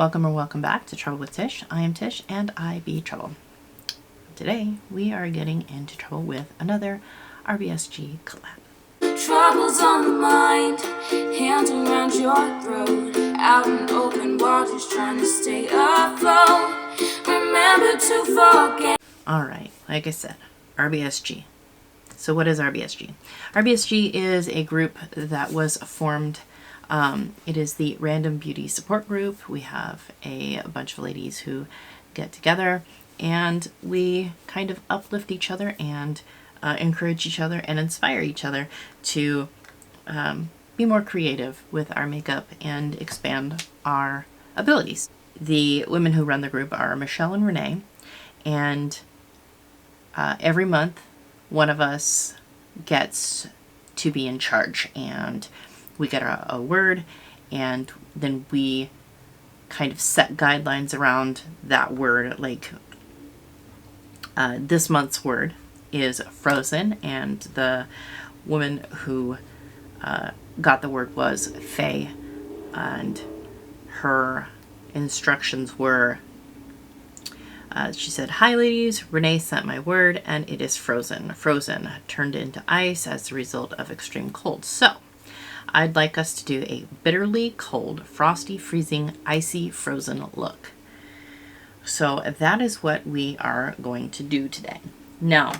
Welcome or welcome back to Trouble with Tish. I am Tish and I be Trouble. Today we are getting into trouble with another RBSG collab. Troubles on the mind, hands around your throat, out in open waters trying to stay afloat. Remember to forget. Alright, like I said, RBSG. So what is RBSG? RBSG is a group that was formed. It is the Random Beauty Support Group. We have a bunch of ladies who get together and we kind of uplift each other and encourage each other and inspire each other to be more creative with our makeup and expand our abilities. The women who run the group are Michelle and Renee, and every month one of us gets to be in charge, and we get a word, and then we kind of set guidelines around that word. Like this month's word is frozen, and the woman who got the word was Faye, and her instructions were, she said, "Hi ladies, Renee sent my word and it is frozen. Frozen turned into ice as a result of extreme cold. So I'd like us to do a bitterly cold, frosty, freezing, icy, frozen look." So that is what we are going to do today. Now,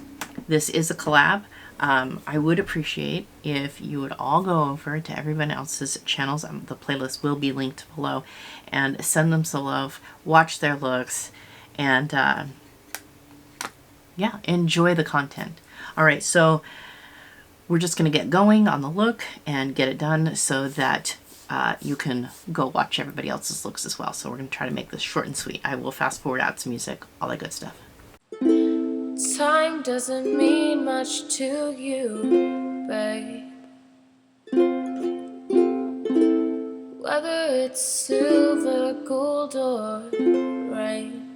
this is a collab. I would appreciate if you would all go over to everyone else's channels. The playlist will be linked below, and send them some love, watch their looks, and yeah, enjoy the content. All right, so we're just going to get going on the look and get it done so that you can go watch everybody else's looks as well. So we're going to try to make this short and sweet. I will fast forward out some music, all that good stuff. Time doesn't mean much to you, babe. Whether it's silver, gold, or rain,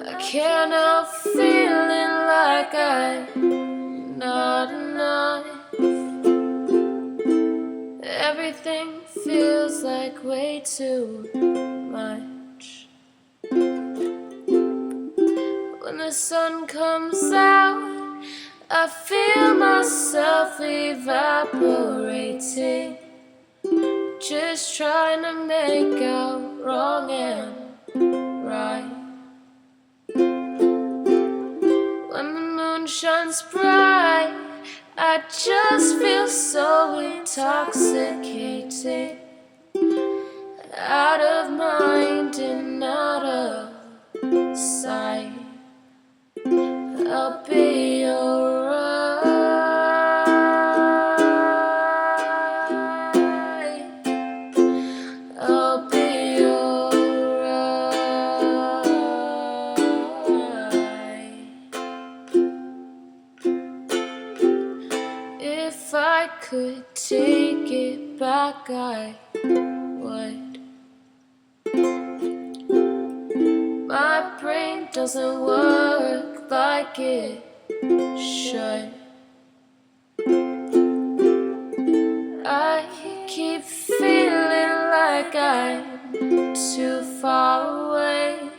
I can't help feeling like I'm not enough. Everything feels like way too much. When the sun comes out, I feel myself evaporating, just trying to make out wrong and right. When the moon shines bright, I just feel so intoxicating, out of mind and out of sight. I'll be alright. I'll be alright. If I could take it back, I would. My brain doesn't work like it should. I keep feeling like I'm too far away.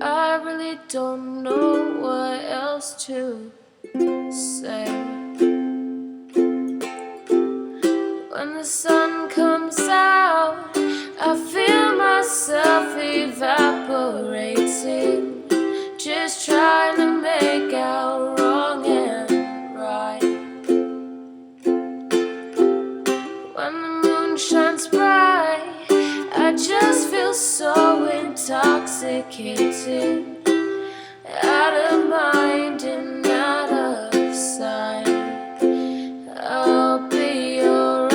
I really don't know what else to say. When the sun comes out, I feel myself evaporating, just trying to make out wrong and right. When the moon shines bright, I just feel so intoxicating, out of mind and out of sight. I'll be alright.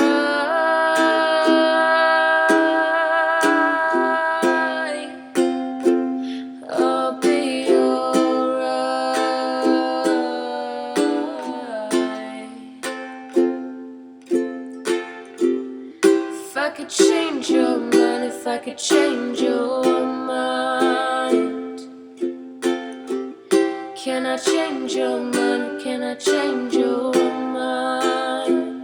Change your mind, if I could change your mind. Can I change your mind? Can I change your mind?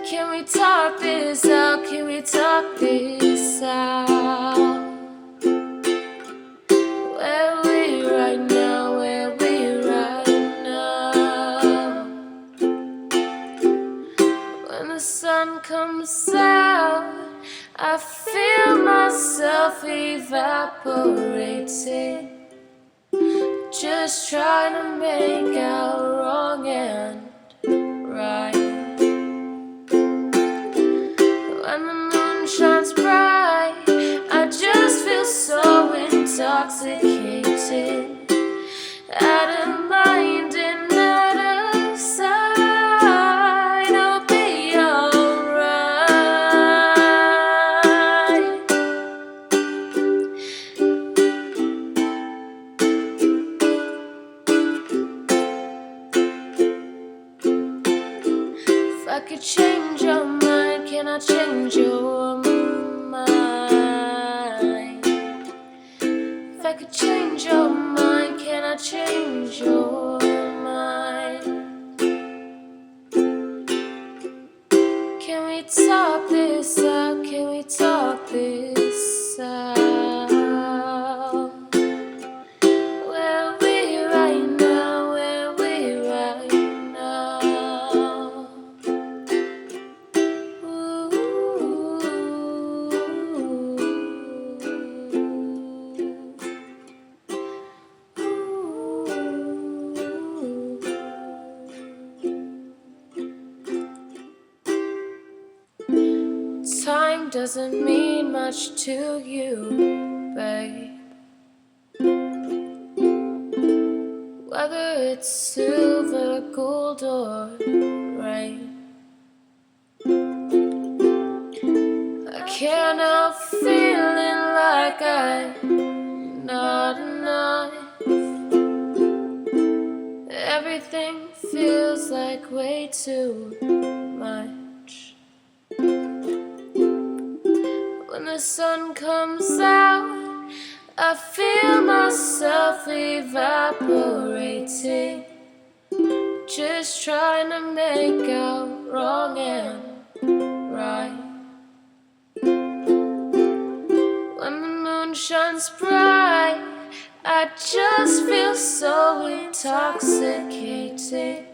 Can we talk this out? Can we talk this out? Where we right now? Where we right now? When the sun comes out, I feel myself evaporating, just trying to make out wrong and right. When the moon shines bright, I just feel so intoxicated, out of mind and out of sight. I'll be alright. If I could change your mind, can I change your mind? If I could change your mind, can I change your mind? Can we talk this out? Can we talk this out? Where we right now? Where we right now? Time doesn't mean much to you, babe. Whether it's silver, gold, or rain, I can't help feeling like I'm not enough. Everything feels like way too much. When the sun comes out, I feel myself evaporating, just trying to make out wrong and right. When the moon shines bright, I just feel so intoxicated,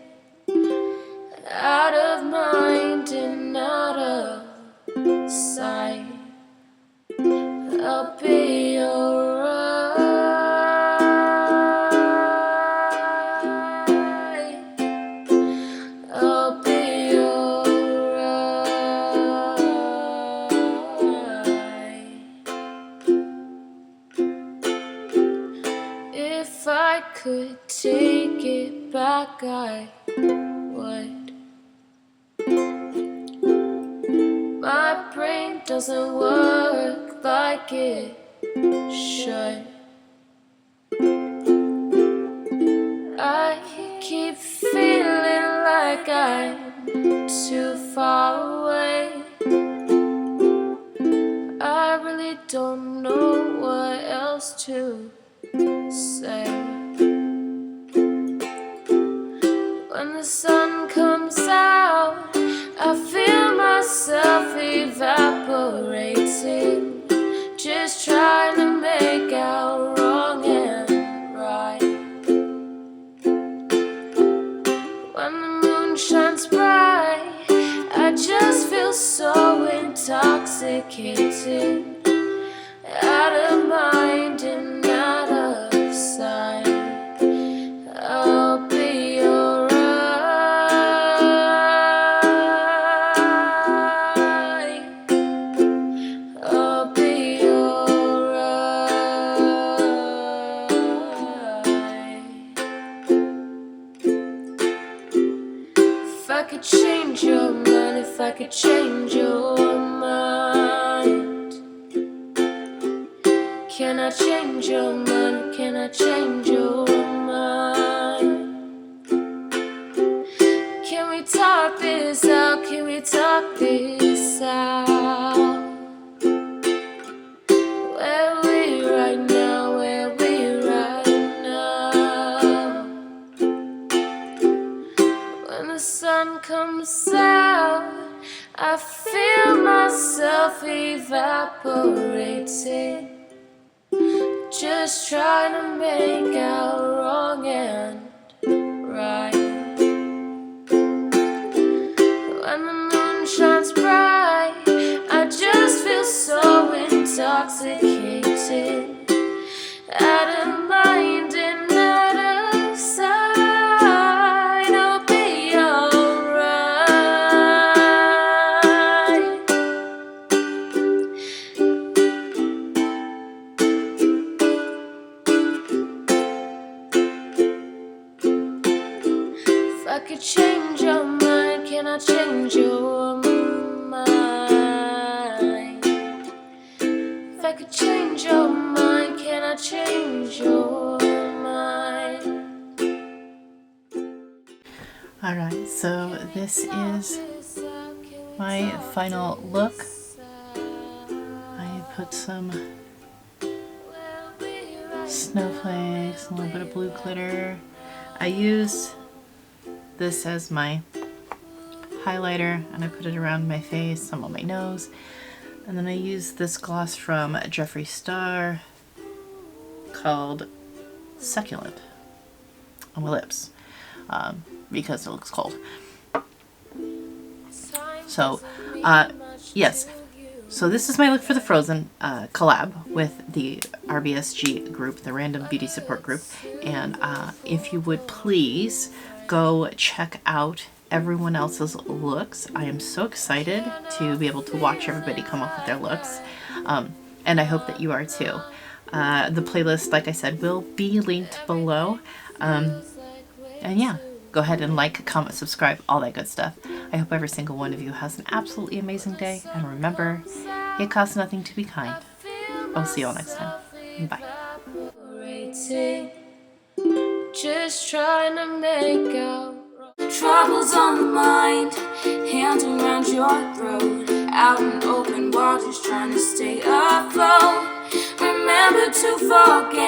out of mind and out of sight. I'll be alright. I'll be alright. If I could take it back, I would. My brain doesn't work like it should. I keep feeling like I'm too far away. I really don't know what else to say. When the sun comes out, I feel myself evaporating, just trying to make out wrong and right. When the moon shines bright, I just feel so intoxicated, out of mind and out of sight. I'll be alright. I'll be alright. If I could change your mind, if I could change your mind, can I change your mind? Can I change your mind? Can we talk this out? Can we talk this out? Where we right now? Where we right now? When the sun comes out, I feel myself evaporating, just trying to make out wrong and right. When the moon shines bright, I just feel so intoxicated, out of mind and out of sight. I'll be alright. If I could change your mind, can I change your mind? If I could change your mind, can I change your mind? Alright, so this is my final look. I put some snowflakes, a little bit of blue glitter. I used this as my highlighter and I put it around my face, some on my nose. And then I used this gloss from Jeffree Star called Succulent on my lips because it looks cold. So, yes. So this is my look for the Frozen collab with the RBSG group, the Random Beauty Support Group. And if you would please go check out everyone else's looks. I am so excited to be able to watch everybody come up with their looks. And I hope that you are too. The playlist, like I said, will be linked below. And yeah, go ahead and like, comment, subscribe, all that good stuff. I hope every single one of you has an absolutely amazing day. And remember, it costs nothing to be kind. I'll see you all next time. Bye. Just trying to make out. Troubles on the mind, hands around your throat, out in open waters trying to stay afloat. Remember to forget.